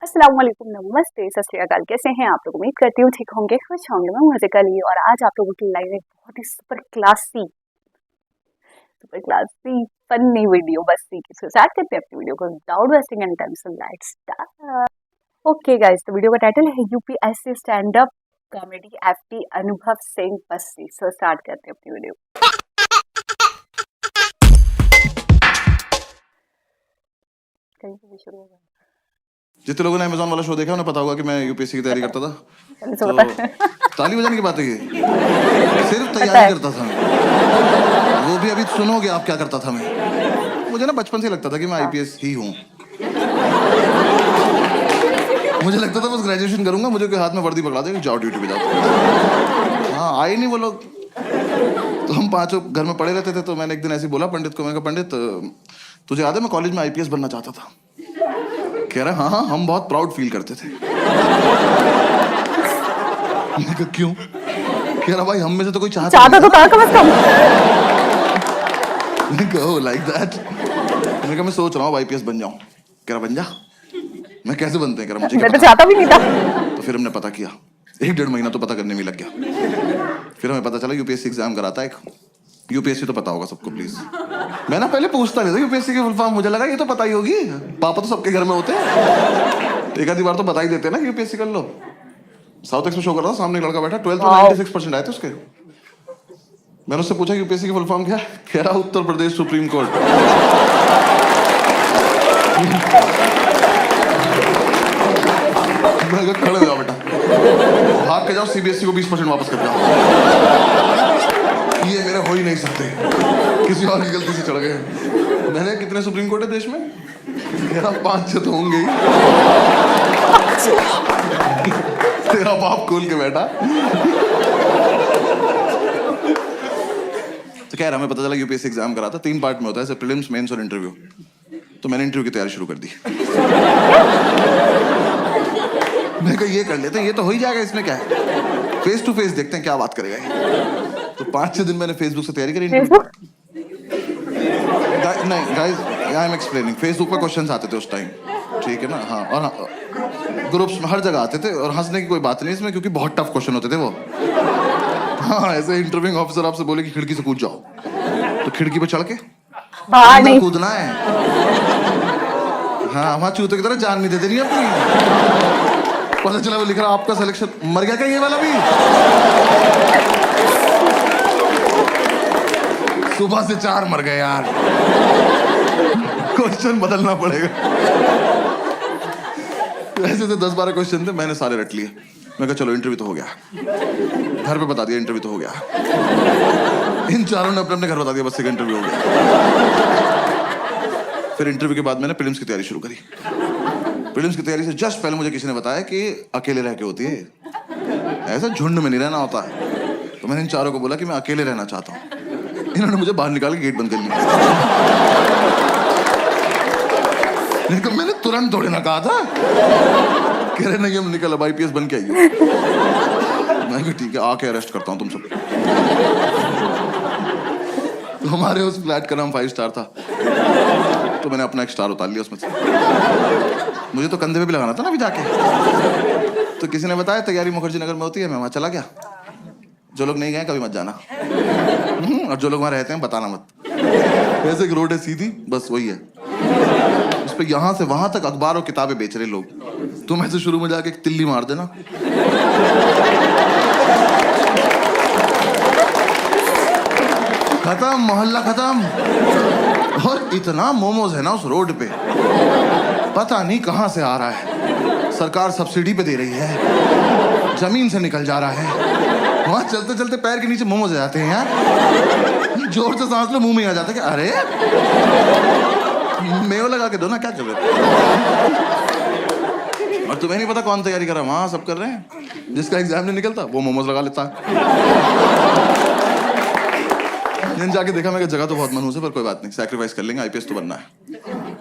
अस्सलाम वालेकुम, नमस्ते, सत श्री अकाल। कैसे हैं आप लोग? उम्मीद करती हूँ ठीक होंगे, खुश होंगे। मैं मजे कर ली और आज आप लोगों के लिए लाइव एक बहुत ही सुपर क्लासी फनी वीडियो। बस ठीक है, स्टार्ट करते हैं अपनी वीडियो को without wasting any time. So let's start. Okay guys, तो वीडियो का टाइटल है UPSC stand up comedy FT अनुभव सिंह बस्सी। सो स्टार्ट करते हैं अपनी वीडियो। कहीं से भी शुरू होगा। जितने लोगों ने अमेज़न वाला शो देखा उन्हें पता होगा कि मैं यूपीएससी की तैयारी करता था। तो ताली बजाने की बात है, ये सिर्फ तैयारी करता था। वो भी अभी सुनोगे आप क्या करता था मैं। मुझे ना बचपन से लगता था कि मैं आईपीएस ही हूँ। मुझे लगता था बस ग्रेजुएशन करूंगा, मुझे कोई हाथ में वर्दी पकड़ा देगा, जाओ ड्यूटी पे जाओ। हाँ, आए नहीं वो लोग। तो हम पांचों घर में पड़े रहते थे। तो मैंने एक दिन ऐसे बोला पंडित को, मैंने कहा पंडित तुझे याद है मैं कॉलेज में आईपीएस बनना चाहता था? कह रहा हाँ, हम बहुत प्राउड फील करते थे। मैंने कहा क्यों? कह रहा भाई हम में से तो कोई चाहता तो था कम से कम। मैंने कहा लाइक दैट। मैंने कहा मैं सोच रहा हूँ आईपीएस बन जाऊं। कह रहा बन जा। मैं कैसे बनते हैं? कह रहा मुझे मैं तो चाहता भी नहीं था। तो फिर हमने पता किया, 1-1.5 महीना तो पता करने में लग गया। फिर हमें पता चला यूपीएससी एग्जाम कराता है एक। यूपीएससी तो पता होगा सबको प्लीज। मैं ना पहले पूछता नहीं था यूपीएससी की फुल फॉर्म, मुझे लगा ये तो पता ही होगी, पापा तो सबके घर में होते हैं, एक आधी बार तो बता ही देते हैं ना यूपीएससी कर लो। साउथ एक्स में शो कर रहा था, सामने एक लड़का बैठा, 12th में 96% आए थे उसके। मैंने उससे पूछा यूपीएससी की फुल फॉर्म क्या? कह रहा उत्तर प्रदेश सुप्रीम कोर्ट। मैं खड़े हो जाओ बेटा, भाग के जाओ, सीबीएसई को 20% वापस कर जाओ। ये मेरे हो ही नहीं सकते, किसी और की गलती से चढ़ गए। मैंने कितने सुप्रीम कोर्ट है देश में? मेरा 5-6 तो होंगे ही। तेरा बाप खोल के बैठा। तो कह रहा हमें पता चला यूपीएससी एग्जाम करा था, 3 पार्ट में होता है, जैसे प्रीलिम्स, मेंस और इंटरव्यू। तो मैंने इंटरव्यू की तैयारी शुरू कर दी। मैं कहा ये कर लेते हैं, ये तो हो ही जाएगा, इसमें क्या है, फेस टू फेस देखते हैं क्या बात करेगा ये। तो 5-6 दिन मैंने फेसबुक से तैयारी करी। नहीं guys, I am explaining. Facebook पे क्वेश्चंस आते थे उस टाइम, ठीक है ना? हाँ, और ग्रुप्स में हर जगह आते थे, और हंसने की कोई बात नहीं इसमें, क्योंकि बहुत टफ क्वेश्चन होते थे वो। हाँ, ऐसे इंटरव्यूइंग ऑफिसर आपसे बोले कि खिड़की से कूद जाओ, तो खिड़की पे चढ़ के बाहर नहीं कूदना है। हाँ, वहां चूते की तरह जान नहीं देते नहीं अपनी। पता चला वो लिख रहा आपका सिलेक्शन, मर गया क्या ये वाला भी? सुबह से 4 मर गए यार। क्वेश्चन बदलना पड़ेगा। ऐसे से 10-12 क्वेश्चन थे, मैंने सारे रट लिए। मैं कहा चलो इंटरव्यू तो हो गया, घर पे बता दिया इंटरव्यू तो हो गया। इन चारों ने अपने अपने घर बता दिया बस एक इंटरव्यू हो गया। फिर इंटरव्यू के बाद मैंने प्रीलिम्स की तैयारी शुरू करी। प्रीलिम्स की तैयारी से जस्ट पहले मुझे किसी ने बताया कि अकेले रह के होती है, ऐसा झुंड में नहीं रहना होता है। तो मैंने इन चारों को बोला कि मैं अकेले रहना चाहता हूँ। इन्होंने मुझे बाहर निकाल के गेट बंद कर लिया। लेकिन मैंने तुरंत थोड़े ना कहा था। कह रहे नहीं हम निकल, अब आईपीएस बन के आइए। मैं भी ठीक है, आके अरेस्ट करता हूँ तुम सब। तो हमारे उस फ्लैट का नाम 5 स्टार था, तो मैंने अपना एक स्टार उतार लिया उसमें से। मुझे तो कंधे पे भी लगाना था ना अभी जाके। तो किसी ने बताया तैयारी मुखर्जी नगर में होती है, मैं वहां चला गया। जो लोग नहीं गए कभी मत जाना, और जो लोग वहां रहते हैं बताना मत। वैसे एक रोड है सीधी, बस वही है। उस पे यहाँ से वहां तक अखबार और किताबें बेच रहे लोग। तुम ऐसे शुरू में जाके एक तिल्ली मार देना, खत्म, मोहल्ला खत्म। और इतना मोमोज है ना उस रोड पे, पता नहीं कहां से आ रहा है। सरकार सब्सिडी पे दे रही है, जमीन से निकल जा रहा है। वहां चलते चलते पैर के नीचे मोमोज आ जाते हैं यार। जोर से सांस लो, मुंह में आ जाता है कि अरे मेव लगा के दो ना, क्या कर रहे हो? और तुम्हें नहीं पता कौन तैयारी कर रहा है, वहां सब कर रहे हैं। जिसका एग्जाम नहीं निकलता वो मोमोज लगा लेता है। जाके देखा, मैं जगह तो बहुत मनहूस है, पर कोई बात नहीं, सैक्रिफाइस कर लेंगे, आईपीएस तो बनना है।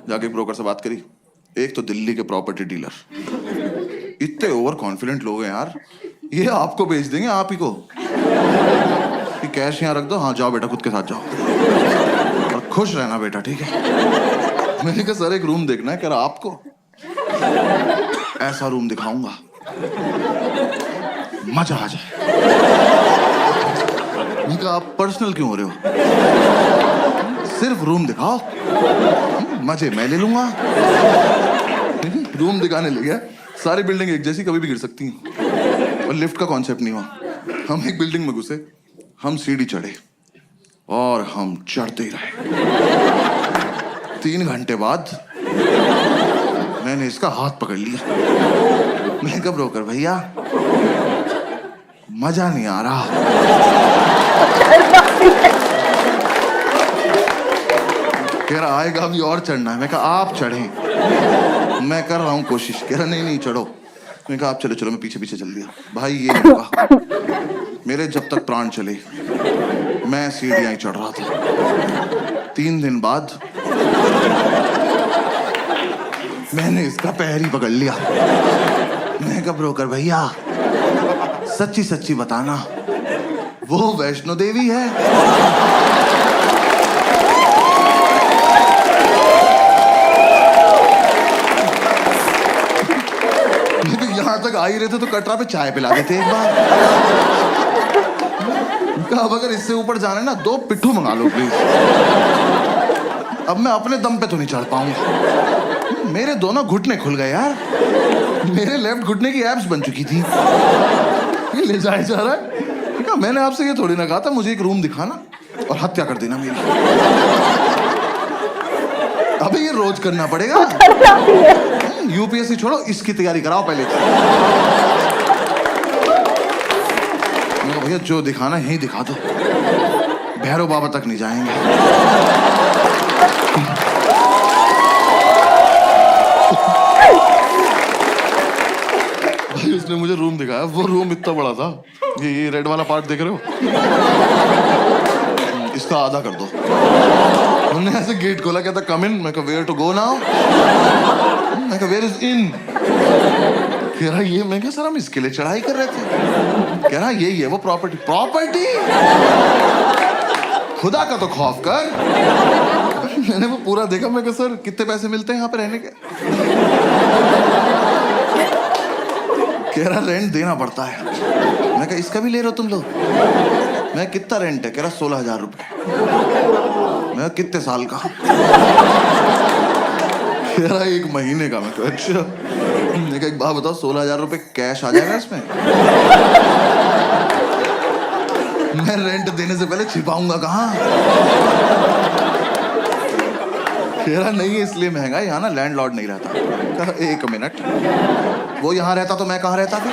जाके ब्रोकर से बात करी। एक तो दिल्ली के प्रॉपर्टी डीलर, इतने ओवर कॉन्फिडेंट लोग हैं यार, ये आपको बेच देंगे आप ही को। कि कैश यहाँ रख दो, हाँ जाओ बेटा खुद के साथ जाओ, और खुश रहना बेटा, ठीक है? मैंने कहा सर एक रूम देखना है। कह रहा आपको? ऐसा रूम दिखाऊंगा मजा आ जाए। उनका आप पर्सनल क्यों हो रहे हो? सिर्फ रूम दिखाओ, मजे मैं ले लूंगा। रूम दिखाने ले गया, सारी बिल्डिंग एक जैसी, कभी भी गिर सकती हैं, और लिफ्ट का कॉन्सेप्ट नहीं हुआ। हम एक बिल्डिंग में घुसे, हम सीढ़ी चढ़े और हम चढ़ते ही रहे। 3 घंटे बाद मैंने इसका हाथ पकड़ लिया। मैं कब रोकर भैया, मजा नहीं आ रहा। कह रहा आएगा अभी और चढ़ना है। मैं कहा आप चढ़ें, मैं कर रहा हूं कोशिश। कह रहा नहीं नहीं चढ़ो। मैं कहा आप चलो चलो, मैं पीछे पीछे चल दिया। भाई ये नहीं हुआ। मेरे जब तक प्राण चले मैं सीढ़ियां ही चढ़ रहा था। 3 दिन बाद मैंने इसका पैर ही पकड़ लिया। मैं कब रोकर भैया, सच्ची सच्ची बताना, वो वैष्णो देवी है? यहां तक आ ही रहे थे तो कटरा पे चाय पिला देते एक बार। अब अगर इससे ऊपर जाना है ना, 2 पिट्ठू मंगा लो प्लीज। अब मैं अपने दम पे तो नहीं चढ़ पाऊंगा। मेरे दोनों घुटने खुल गए यार। मेरे लेफ्ट घुटने की एब्स बन चुकी थी। ये ले जाए जा रहा है। मैंने आपसे ये थोड़ी ना कहा था मुझे एक रूम दिखाना और हत्या कर देना मेरी। अबे ये रोज करना पड़ेगा। यूपीएससी छोड़ो, इसकी तैयारी कराओ पहले। भैया जो दिखाना यही दिखा दो, भैरव बाबा तक नहीं जाएंगे। भाई उसने मुझे रूम दिखाया, वो रूम इतना बड़ा था, ये रेड वाला पार्ट देख रहे हो, इसका आधा कर दो। उन्होंने ऐसे गेट खोला, कहता कम इन। मैं कहा वेयर टू गो नाउ? मैं कहा वेयर इज इन? कह रहा ये। मैं क्या सर हम इसके लिए चढ़ाई कर रहे थे? कह रहा यही है वो प्रॉपर्टी। प्रॉपर्टी? खुदा का तो खौफ कर। मैंने वो पूरा देखा। मैं कहा सर कितने पैसे मिलते हैं यहाँ पे रहने के? कह रहा रेंट देना पड़ता है। मैं कहा इसका भी ले रहे हो तुम लोग? मैं कितना रेंट है? कह रहा 16,000 रुपए। मैं कितने साल का? कह रहा 1 महीने का। मैं कहा अच्छा। मैं कहा एक बात बताओ, 16,000 रुपए कैश आ जाएगा इसमें? मैं रेंट देने से पहले छिपाऊंगा कहाँ? कह रहा नहीं है इसलिए महंगा है, यहाँ ना लैंडलॉर्ड नहीं रहता। कहा 1 मिनट, वो यहाँ रहता तो मैं कहाँ रहता फिर?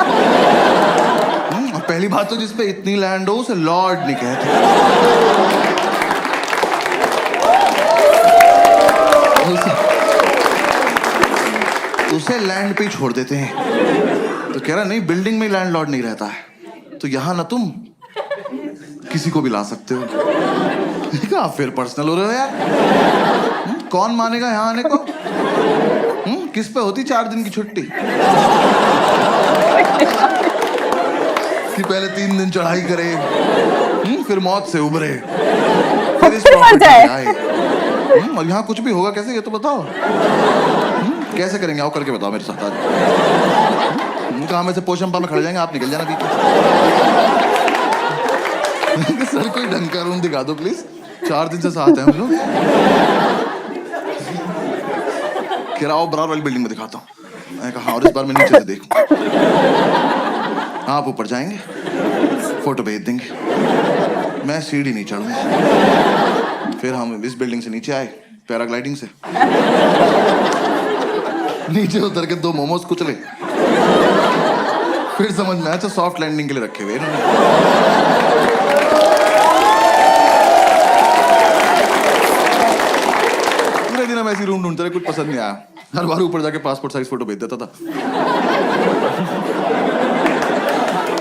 पहली बात तो जिसपे इतनी लैंड हो उसे लॉर्ड नहीं कहते। उसे लैंड पे ही छोड़ देते हैं। तो कह रहा नहीं बिल्डिंग में लैंडलॉर्ड नहीं रहता है, तो यहाँ ना तुम किसी को भी ला सकते हो। आप फिर पर्सनल हो रहे हो यार। कौन मानेगा यहाँ आने को? किस पे होती 4 दिन की छुट्टी? कि पहले 3 दिन चढ़ाई करे, फिर मौत से उबरे, फिर इस प्रॉपर्टी पे आए। और यहाँ कुछ भी होगा कैसे, ये तो बताओ। कैसे करेंगे? आओ करके बताओ मेरे साथ आज। कहाँ में से पोशंपा में खड़े जाएंगे, आप निकल जाना बीच। सर कोई ढंग का रूम दिखा दो प्लीज, 4 दिन से साथ हैं हम लोग। कह रहा आओ बराबर वाली बिल्डिंग में दिखाता हूँ। मैं कहा और इस बार मैं नीचे से देखूं। आप ऊपर जाएंगे, फोटो भेज देंगे, मैं सीढ़ी नहीं चढ़ूंगा। फिर हम इस बिल्डिंग से नीचे आए पैराग्लाइडिंग से। नीचे उतर के 2 मोमोज कुचले। फिर समझ में आया सॉफ्ट लैंडिंग के लिए रखे हुए इन्होंने। पूरे दिन हम ऐसी रूम ढूंढते रहे, कुछ पसंद नहीं आया। हर बार ऊपर जाके पासपोर्ट साइज फोटो भेज देता था।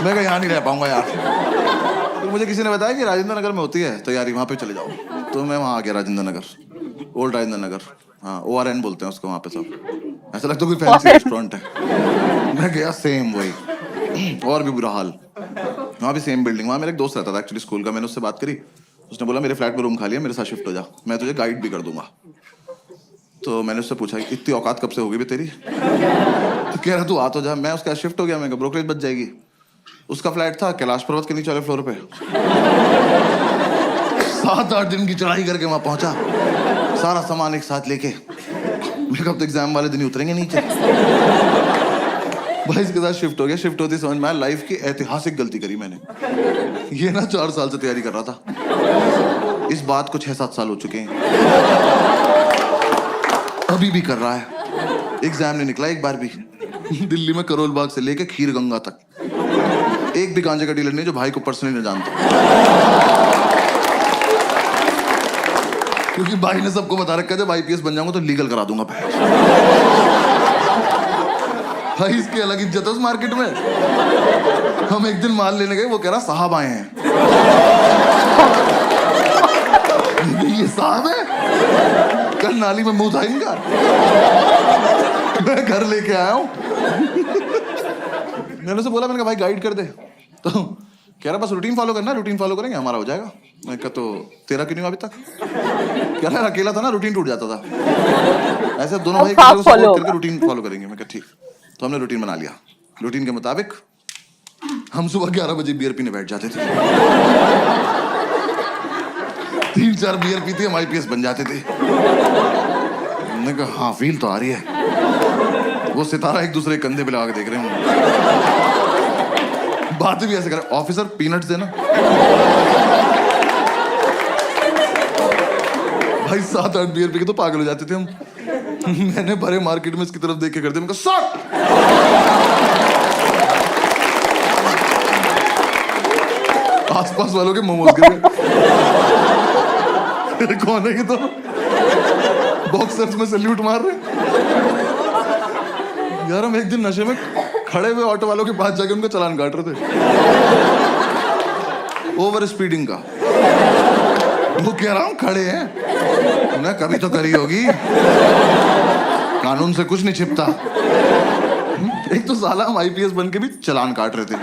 मैं कहा यहाँ नहीं रह पाऊंगा यार। तो मुझे किसी ने बताया कि राजेंद्र नगर में होती है तैयारी, वहां पे चले जाओ। तो मैं वहां आ गया, राजेंद्र नगर, ओल्ड राजेंद्र नगर। हाँ ORN बोलते हैं उसको वहां पे सब। ऐसा लगता है कोई फैंसी रेस्टोरेंट है। मैं गया, सेम वही, और भी बुरा हाल। वहाँ भी सेम बिल्डिंग। वहाँ मेरा एक दोस्त रहता था एक्चुअली स्कूल का। मैंने उससे बात करी, उसने बोला मेरे फ्लैट में रूम खाली है, मेरे साथ शिफ्ट हो जा, मैं तुझे गाइड भी कर दूंगा। तो मैंने उससे पूछा इतनी औकात कब से होगी भी तेरी? तो कह रहा तू आ तो जा। मैं उसका शिफ्ट हो गया, मैं ब्रोकरेज बच जाएगी। उसका फ्लैट था कैलाश पर्वत के नीचे वाले फ्लोर पे। 7-8 दिन की चढ़ाई करके वहां पहुंचा, सारा सामान एक साथ लेके। मैं कब तो एग्जाम वाले दिन ही उतरेंगे नीचे। भाई इसके साथ शिफ्ट हो गया। शिफ्ट होती समझ में आया लाइफ की ऐतिहासिक गलती करी मैंने। ये ना 4 साल से तैयारी कर रहा था, इस बात को 6-7 साल हो चुके हैं, अभी भी कर रहा है। एग्जाम नहीं निकला एक बार भी। दिल्ली में करोल बाग से लेके खीर गंगा तक एक भी गांजे का डीलर नहीं जो भाई को पर्सनली न जानता, क्योंकि भाई ने सबको बता रखा है जब IPS बन जाऊंगा तो लीगल करा दूंगा। भाई इसकी अलग इज्जत है उस मार्केट में। हम एक दिन माल लेने गए, वो कह रहा साहब आए हैं। ये साहब है, कल नाली में मुंह था इनका। मैं घर लेके आया हूं। मैंने उसे बोला, मैंने कहा भाई गाइड कर दे, तो कह रहा बस रूटीन फॉलो करना, रूटीन फॉलो करेंगे हमारा हो जाएगा। मैं कहा तो तेरा क्यों नहीं अभी तक? कह रहा अकेला था ना, रूटीन टूट जाता था। ऐसे दोनों भाई करके रूटीन फॉलो करेंगे। मैं कहा ठीक। तो हमने रूटीन बना लिया। रूटीन के मुताबिक हम सुबह 11 बजे बियर पीने बैठ जाते थे। 3-4 बियर पीते हम IPS बन जाते थे। हमने कहा हाँ फील तो आ रही है। वो सितारा एक दूसरे कंधे पे लगा के देख रहे हैं, बातें भी ऐसे कर रहे। ऑफिसर पीनट्स देना। भाई 7-8 बियर पी के तो पागल हो जाते थे हम। मैंने भरे मार्केट में इसकी तरफ देख के कर दिया। मैं कहा आसपास वालों के मोमोज गिर गए। कौन है ये? तो बॉक्सर्स में सैल्यूट मार रहे। यार हम एक दिन नशे में खड़े हुए ऑटो वालों के पास जाके उनका चालान काट रहे थे, ओवर स्पीडिंग का। वो कह रहा हूं खड़े हैं, उन्हें कभी तो करी होगी, कानून से कुछ नहीं छिपता। एक तो साला हम IPS बन के भी चालान काट रहे थे।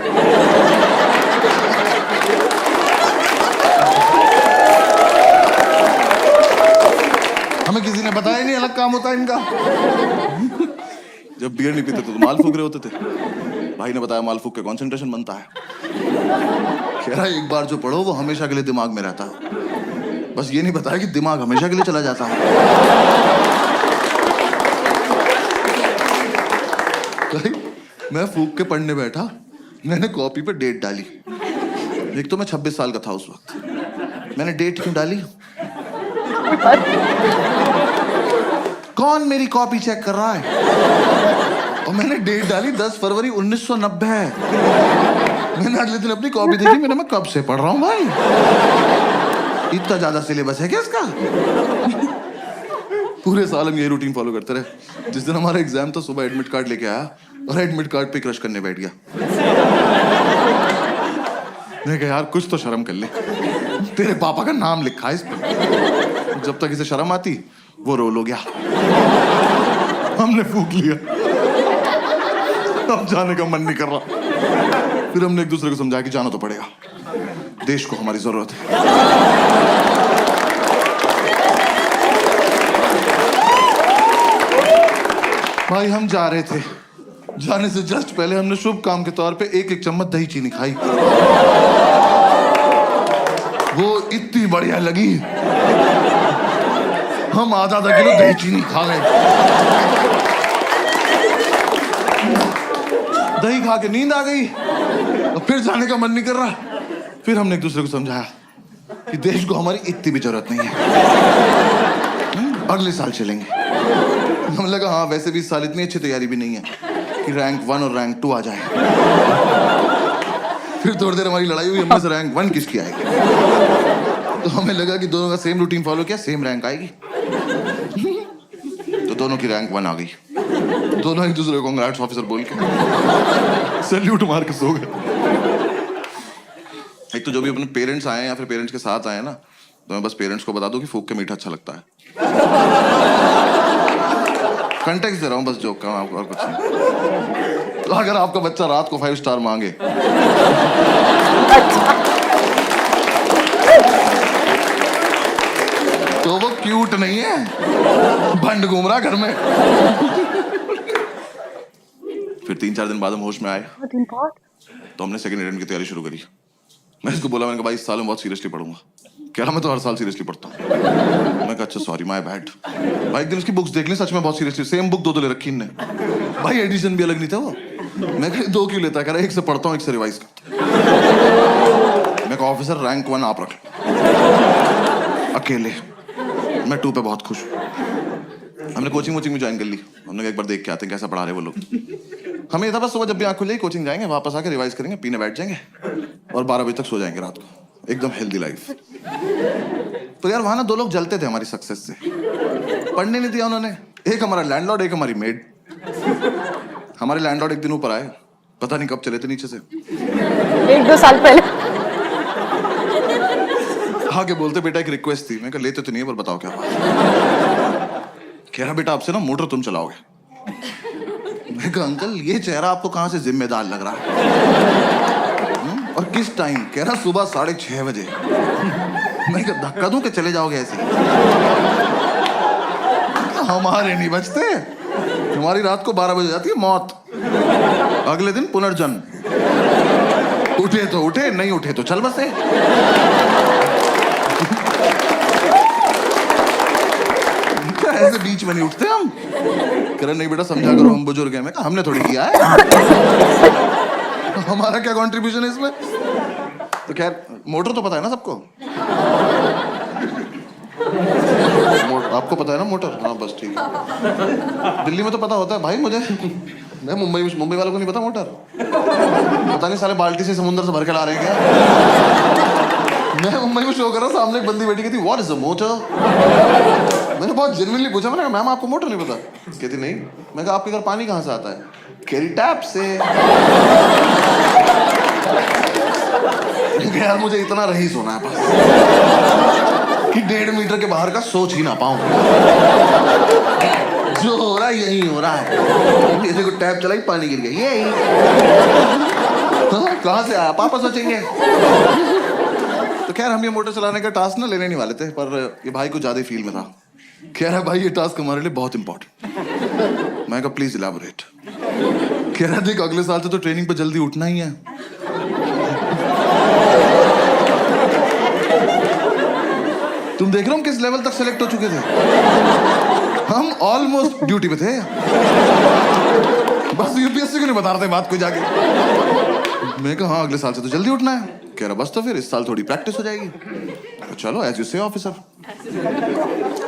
हमें किसी ने बताया नहीं अलग काम होता है इनका। जब बियर नहीं पीते तो माल फूक रहे होते थे। भाई ने बताया माल फूक के कंसंट्रेशन बनता है। कह रहा एक बार जो पढ़ो वो हमेशा के लिए दिमाग में रहता है, बस ये नहीं बताया कि दिमाग हमेशा के लिए चला जाता है। मैं फूक के पढ़ने बैठा, मैंने कॉपी पे डेट डाली। एक तो मैं 26 साल का था उस वक्त। मैंने डेट क्यों डाली? कौन मेरी कॉपी चेक कर रहा है? और मैंने डेट डाली 10 फरवरी 1990। मैंने अगले दिन अपनी कॉपी देखी, मैंने मैं कब से पढ़ रहा हूं भाई, इतना ज्यादा सिलेबस है क्या इसका? पूरे साल हम यही रूटीन फॉलो करते रहे। जिस दिन हमारा एग्जाम था सुबह एडमिट कार्ड लेके आया और एडमिट कार्ड पे क्रश करने बैठ गया। मैंने कहा यार कुछ तो शर्म कर ले, तेरे पापा का नाम लिखा है इस पर। जब तक इसे शर्म आती वो रोल हो गया। हमने फूक लिया, अब जाने का मन नहीं कर रहा। फिर हमने एक दूसरे को समझाया कि जाना तो पड़ेगा, देश को हमारी जरूरत है। भाई हम जा रहे थे, जाने से जस्ट पहले हमने शुभ काम के तौर पे 1-1 चम्मच दही चीनी खाई। वो इतनी बढ़िया लगी, हम आधा किलो दही चीनी खा गए। दही खा के नींद आ गई और फिर जाने का मन नहीं कर रहा। फिर हमने एक दूसरे को समझाया कि देश को हमारी इतनी भी जरूरत नहीं है, अगले साल चलेंगे। हमें लगा हाँ वैसे भी इस साल इतनी अच्छी तैयारी भी नहीं है कि रैंक 1 और रैंक 2 आ जाए। फिर थोड़ी देर हमारी लड़ाई हुई, हमें से रैंक 1 किसकी आएगी। तो हमें लगा कि दोनों का सेम रूटीन फॉलो किया, सेम रैंक आएगी। तो दोनों की रैंक 1 आ गई। दोनों एक दूसरे को कांग्रेट्स ऑफिसर बोल के सैल्यूट मार के सो गए। एक तो जो भी अपने पेरेंट्स आए या फिर पेरेंट्स के साथ आए ना, तो मैं बस पेरेंट्स को बता दूं कि फूक के मीठा अच्छा लगता है। कंटेक्स्ट दे रहा हूं बस जोक का, आपको और कुछ नहीं। तो अगर आपका बच्चा रात को 5 स्टार मांगे तो वो क्यूट नहीं है, भंड घूम रहा घर में। फिर 3-4 दिन बाद हम होश में आए दिन बाद तो हमने सेकंड अटेम्प्ट की तैयारी शुरू करी। मैं इसको बोला, मैंने कहा भाई इस साल मैं बहुत सीरियसली पढ़ूंगा। कह रहा मैं तो हर साल सीरियसली पढ़ता हूँ। मैं कहा अच्छा सॉरी माय बैड। भाई एक दिन उसकी बुक्स देख ली, सच में बहुत सीरियसली सेम बुक 2 ले रखी इनने। भाई एडिशन भी अलग नहीं था वो। मैं कहा 2 क्यों लेता है? कह रहा एक से पढ़ता हूँ एक से रिवाइज करता हूँ। मैं कहा ऑफिसर रैंक 1 आप रख लो अकेले, मैं 2 पे बहुत खुश हूँ। हमने कोचिंग वोचिंग भी ज्वाइन कर ली। हमने कहा एक बार देख के आते हैं कैसा पढ़ा रहे वो लोग। हमें था बस सुबह जब भी आँख खुल जाएगी कोचिंग जाएंगे, वापस आके रिवाइज करेंगे, पीने बैठ जाएंगे और 12 बजे तक सो जाएंगे रात को। एकदम हेल्दी लाइफ। तो यार वहां ना 2 लोग जलते थे हमारी सक्सेस से। पढ़ने नहीं दिया उन्होंने। एक हमारा लैंडलॉर्ड, एक हमारी मेड। हमारे लैंडलॉर्ड एक दिन ऊपर आए, पता नहीं कब चले थे नीचे से। 1-2 साल पहले। हाँ के बोलते बेटा एक रिक्वेस्ट थी। मैं कहा लेते तो नहीं है पर बताओ क्या बात। कह रहा बेटा आपसे ना मोटर तुम चलाओगे। मैं कहा अंकल ये चेहरा आपको कहाँ से जिम्मेदार लग रहा है? और किस टाइम? कह रहा सुबह 6:30 बजे। मैं कहा धक्का दूं कि चले जाओगे ऐसे? हमारे नहीं बचते, हमारी रात को 12 बजे जाती है मौत, अगले दिन पुनर्जन्म। उठे तो उठे, नहीं उठे तो चल बसे। ऐसे बीच में नहीं उठते हम। कह रहे नहीं बेटा समझा करो हम बुजुर्ग हैं। मैं कहा हमने थोड़ी किया है। हमारा क्या कंट्रीब्यूशन है इसमें? तो खैर मोटर तो पता है ना सबको। आपको पता है ना मोटर? हाँ बस ठीक है। दिल्ली में तो पता होता है भाई मुझे। मैं मुंबई वालों को नहीं पता मोटर। पता नहीं साले बाल्टी से समुद्र से भर के ला रहे हैं क्या। मैं मुंबई में शो कर रहा हूँ, सामने एक बंदी बैठी कहती व्हाट इज अ मोटर। मैंने बहुत जेन्युइनली पूछा, मैंने कहा मैम आपको मोटर नहीं पता? कहती नहीं। मैं कहा आपके घर पानी कहाँ से आता है? केरी टैप से। यार मुझे इतना रईस होना है बस कि 1.5 मीटर के बाहर का सोच ही ना पाऊं। जो हो रहा है यही हो रहा है। ये देखो टैप चलाई पानी गिर गया, यही। कहाँ से आया पापा सोचेंगे। तो खैर हम ये मोटर चलाने का टास्क ना लेने नहीं वाले थे, पर ये भाई को ज्यादा फील में था। कह रहा भाई ये टास्क हमारे लिए बहुत इंपॉर्टेंट। मैं कहा प्लीज इलैबोरेट। कह रहा देख अगले साल से तो ट्रेनिंग पे जल्दी उठना ही है। तुम देख रहे हो हम किस लेवल तक सेलेक्ट हो चुके थे। हम ऑलमोस्ट ड्यूटी पे थे। बस यूपीएससी को नहीं बता रहे थे बात को जाके। मैं कहा हाँ अगले साल से तो जल्दी उठना है। कह रहा बस तो फिर इस साल थोड़ी प्रैक्टिस हो जाएगी। तो चलो एज यू से ऑफिसर।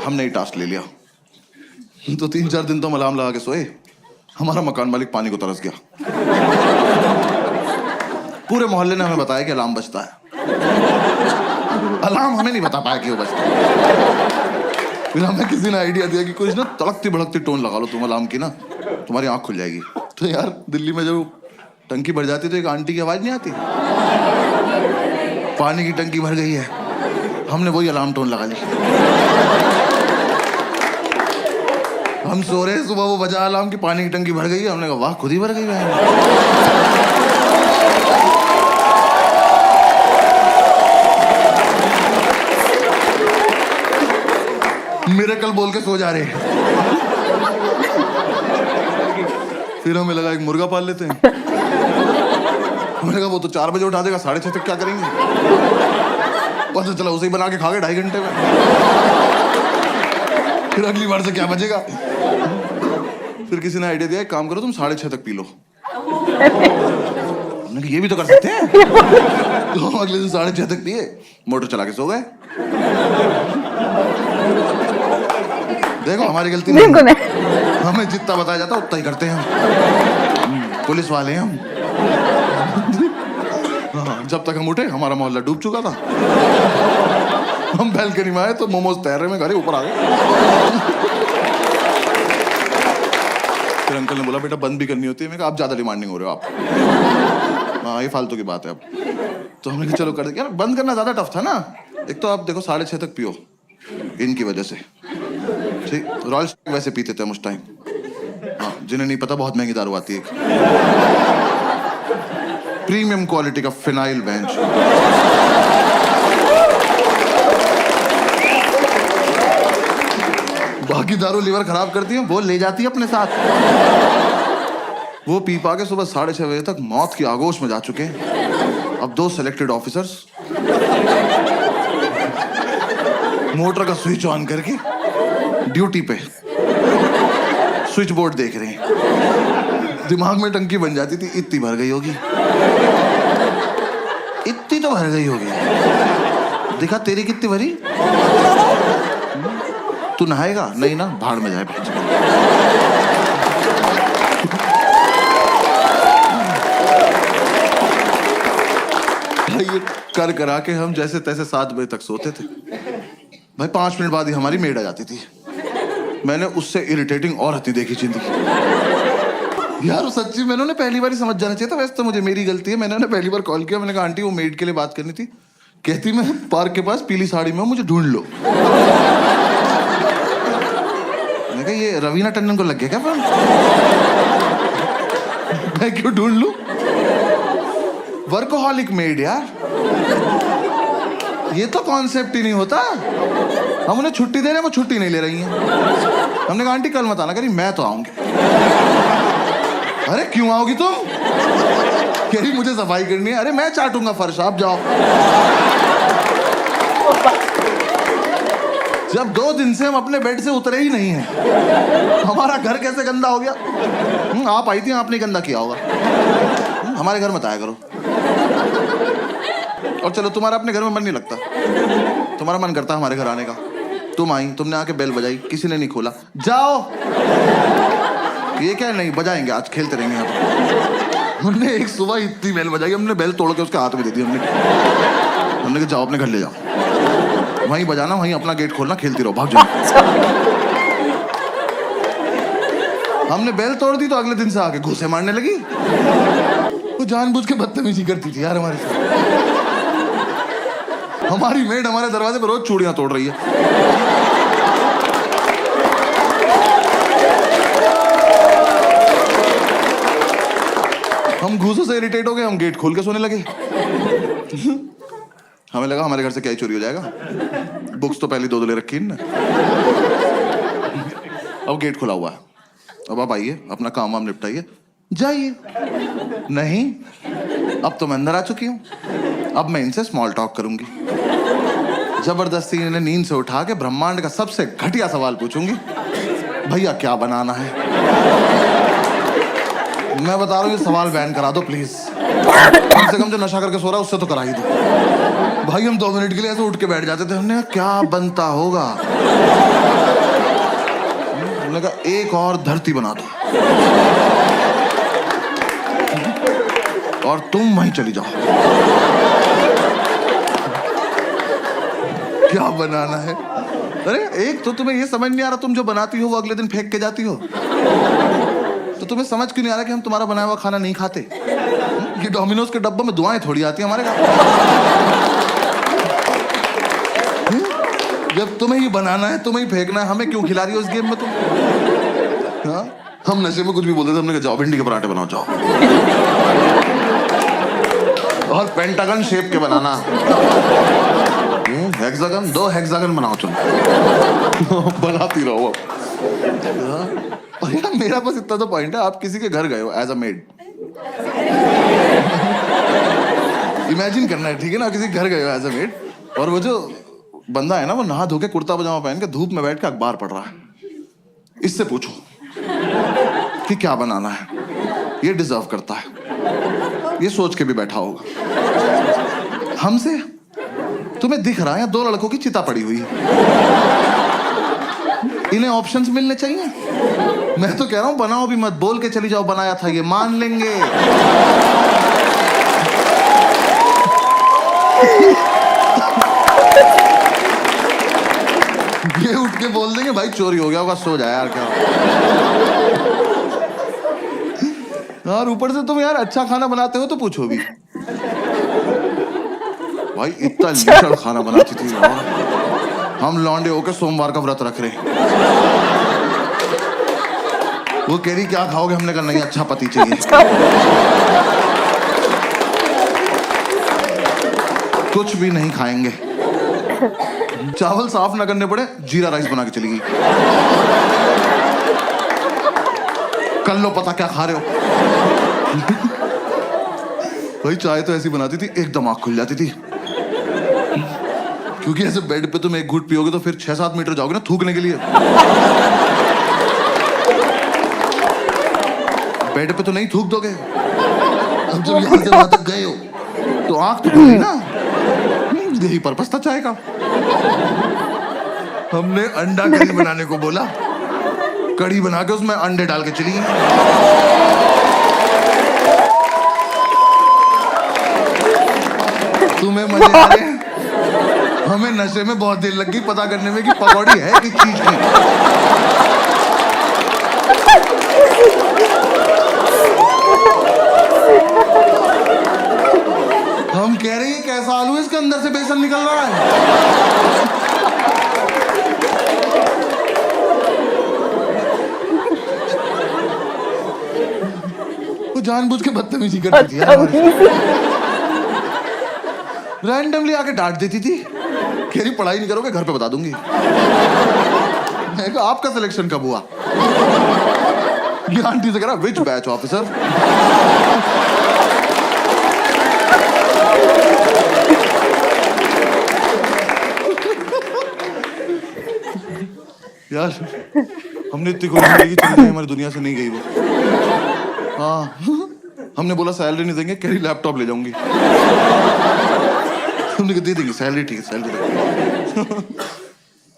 हमने ही टास्क ले लिया। तो 3-4 दिन तो हम अलार्म लगा के सोए। हमारा मकान मालिक पानी को तरस गया। पूरे मोहल्ले ने हमें बताया कि अलार्म बजता है। अलार्म हमें नहीं बता पाया क्यों बजता है। फिर हमें किसी ने आइडिया दिया कि कुछ ना तड़कती भड़कती टोन लगा लो तुम अलार्म की ना, तुम्हारी आंख खुल जाएगी। तो यार दिल्ली में जब टंकी भर जाती तो एक आंटी की आवाज नहीं आती, पानी की टंकी भर गई है। हमने वही अलार्म टोन लगा ली। हम सो रहे, सुबह वो बजा अलार्म की पानी की टंकी भर गई है। हमने कहा वाह खुद ही भर गई है। मिरेकल बोल के सो जा रहे हैं। फिर हमें लगा एक मुर्गा पाल लेते हैं। हमने कहा वो तो 4 बजे उठा देगा, 6:30 तक क्या करेंगे। पता चला उसे ही बना के खा गए 2.5 घंटे में। फिर अगली बार से क्या बचेगा। फिर किसी ने आइडिया दिया एक काम करो तुम 6:30 तक पी लो। हमने कहा ये भी तो कर सकते हैं। तो हम अगले दिन 6:30 तक पिए, मोटर चला के सो गए। देखो हमारी गलती नहीं, हमें जितना बताया जाता उतना ही करते हैं हम। पुलिस वाले हैं हम। हाँ, जब तक हम उठे हमारा मोहल्ला डूब चुका था। हम बैल्कनी में आए तो मोमोज तैर रहे में घर ऊपर आ गए। फिर अंकल ने बोला बेटा बंद भी करनी होती है। मैं कहा आप ज्यादा डिमांडिंग हो रहे हो आप। हाँ ये फालतू की बात है अब। तो हमने कहा चलो कर दे। यार बंद करना ज्यादा टफ था ना। एक तो आप देखो 6:30 तक पियो इनकी वजह से। ठीक रॉयल वैसे पीते थे हम उस टाइम। हाँ जिन्हें नहीं पता बहुत महंगी दारू आती है, प्रीमियम क्वालिटी का फिनाइल बेंच। बाकी दारू लीवर खराब करती है, वो ले जाती है अपने साथ। वो पी पा के सुबह 6:30 बजे तक मौत की आगोश में जा चुके हैं। अब 2 सेलेक्टेड ऑफिसर्स मोटर का स्विच ऑन करके ड्यूटी पे स्विच बोर्ड देख रहे हैं। दिमाग में टंकी बन जाती थी, इतनी भर गई होगी, इतनी तो भर गई होगी। देखा तेरी कितनी भरी? तू नहाएगा? नहीं ना, भाड़ में जाए। ये कर करा के हम जैसे तैसे 7 बजे तक सोते थे भाई। 5 मिनट बाद ही हमारी मेड आ जाती थी। मैंने उससे इरिटेटिंग और हती देखी जिंदगी। यार सच्ची मैंने उन्हें पहली बार ही समझ जाना चाहिए था। वैसे तो मुझे मेरी गलती है, मैंने उन्हें पहली बार कॉल किया। मैंने कहा आंटी वो मेड के लिए बात करनी थी। कहती मैं पार्क के पास पीली साड़ी में हूं, मुझे ढूंढ लो। मैंने कहा ये रवीना टंडन को लग गया क्या फोन? मैं क्यों ढूंढ लूं? वर्कोहॉलिक मेड यार, ये तो कॉन्सेप्ट ही नहीं होता। हम उन्हें छुट्टी दे रहे हैं, वो छुट्टी नहीं ले रही हैं। हमने कहा आंटी कल मत आना। करी मैं तो आऊंगी। अरे क्यों आओगी तुम? कह रही मुझे सफाई करनी है। अरे मैं चाटूंगा फर्श, आप जाओ। जब 2 दिन से हम अपने बेड से उतरे ही नहीं हैं, हमारा घर कैसे गंदा हो गया? आप आई थी, आपने गंदा किया होगा। हमारे घर मत आया करो। और चलो तुम्हारा अपने घर में मन नहीं लगता, तुम्हारा मन करता हमारे घर आने का। तुम आई, तुमने आके बेल बजाई, किसी ने नहीं खोला। जाओ। ये क्या नहीं बजाएंगे, आज खेलते रहेंगे यहाँ पर। हमने एक सुबह इतनी बेल बजाई, हमने बेल तोड़ के उसके हाथ में दे दी। हमने कहा जाओ अपने घर ले जाओ, वहीं बजाना, वहीं अपना गेट खोलना, खेलती रहो, भाग जाओ। हमने बेल तोड़ दी तो अगले दिन से आके घूसे मारने लगी। वो जानबूझ के बदतमीजी करती थी यार हमारे साथ। हमारी मेड हमारे दरवाजे पर रोज चूड़ियां तोड़ रही है। हम घूसों से इरिटेट हो गए, हम गेट खोल के सोने लगे। हमें लगा हमारे घर से क्या ही चोरी हो जाएगा। बुक्स तो पहले 2 ले रखी ना। अब गेट खुला हुआ है। अब आप आइए, अपना काम वाम निपटाइए, जाइए। नहीं, अब तो मैं अंदर आ चुकी हूँ। अब मैं इनसे स्मॉल टॉक करूंगी। जबरदस्ती इन्हें नींद से उठा के ब्रह्मांड का सबसे घटिया सवाल पूछूंगी, भैया क्या बनाना है? मैं बता रहा हूँ ये सवाल बैन करा दो प्लीज। कम से कम जो नशा करके सो रहा है उससे तो करा ही दो। भाई हम 2 मिनट के लिए ऐसे उठ के बैठ जाते थे। हमने कहा क्या बनता होगा? हमने कहा एक और धरती बना दो और तुम वहीं चली जाओ। क्या बनाना है? अरे एक तो तुम्हें ये समझ नहीं आ रहा, तुम जो बनाती हो वो अगले दिन फेंक के जाती हो। तो तुम्हें समझ क्यों नहीं आ रहा कि हम तुम्हारा बनाया हुआ खाना नहीं खाते? ये डोमिनोज के डब्बे में दुआएं थोड़ी आती है हमारे घर। जब तुम्हें ही बनाना है, तुम्हें ही फेंकना है, हमें क्यों खिला रही हो इस गेम में तुम? हाँ? हम नशे में कुछ भी बोलते थे। हमने कहा जाओ भिंडी के पराठे बनाओ, जाओ। और पेंटागन शेप के बनाना, हेक्सागन, 2 हेक्सागन बनाओ तुम। बनाती रहो। और यार मेरा बस इतना तो पॉइंट है, आप किसी के घर गए हो एज अ मेड, इमेजिन करना है, ठीक है ना? किसी के घर गए हो एज अ मेड, और वो जो बंदा है ना, वो नहा धो के कुर्ता पजामा पहन के धूप में बैठ के अखबार पढ़ रहा है। इससे पूछो कि क्या बनाना है, ये डिजर्व करता है, ये सोच के भी बैठा होगा। हमसे तुम्हें दिख रहा है 2 लड़कों की चिता पड़ी हुई है, इन्हें ऑप्शंस मिलने चाहिए। मैं तो कह रहा हूं बनाओ भी मत, बोल के चली जाओ बनाया था, ये मान लेंगे। ये उठ के बोल देंगे भाई चोरी हो गया होगा, सो जाए यार। क्या यार ऊपर से तुम यार अच्छा खाना बनाते हो तो पूछो भी। भाई इतना लीचड़ खाना बनाती थी हम लौंडे होकर सोमवार का व्रत रख रहे। वो कह रही क्या खाओगे? हमने कहा नहीं अच्छा पति चाहिए। कुछ भी नहीं खाएंगे। चावल साफ ना करने पड़े, जीरा राइस बना के चली गई। कर लो पता क्या खा रहे हो। भाई चाय तो ऐसी बनाती थी एकदम आँख खुल जाती थी, क्योंकि ऐसे बेड पे तुम एक घूंट पियोगे तो फिर 6-7 मीटर जाओगे ना थूकने के लिए। बेड पे तो नहीं थूक दोगे, अब जब यहाँ से वहां तक गए हो तो आँख तो खुली ना। यही पर्पस था चाय का। हमने अंडा करी बनाने को बोला, कड़ी बना के उसमें अंडे डाल के चली गई। तुम्हें मजे आ रहे हैं, हमें नशे में बहुत देर लग गई पता करने में कि पकौड़ी है किस चीज की। हम कह रहे हैं कैसा आलू है, इसके अंदर से बेसन निकल रहा है। वो जानबूझ के बदतमीजी करती थी यार, रैंडमली आके डांट देती थी, कह रही पढ़ाई नहीं करोगे घर पे बता दूंगी। मैं कहा आपका सिलेक्शन कब हुआ? ये आंटी से कह रहा विच बैच ऑफिसर। यार हमने इतनी कोशिश की चली गई, हमारी दुनिया से नहीं गई वो। हाँ हमने बोला सैलरी नहीं देंगे, कह रही लैपटॉप ले जाऊंगी। हमने कहा दे देंगे सैलरी, ठीक है सैलरी देंगे।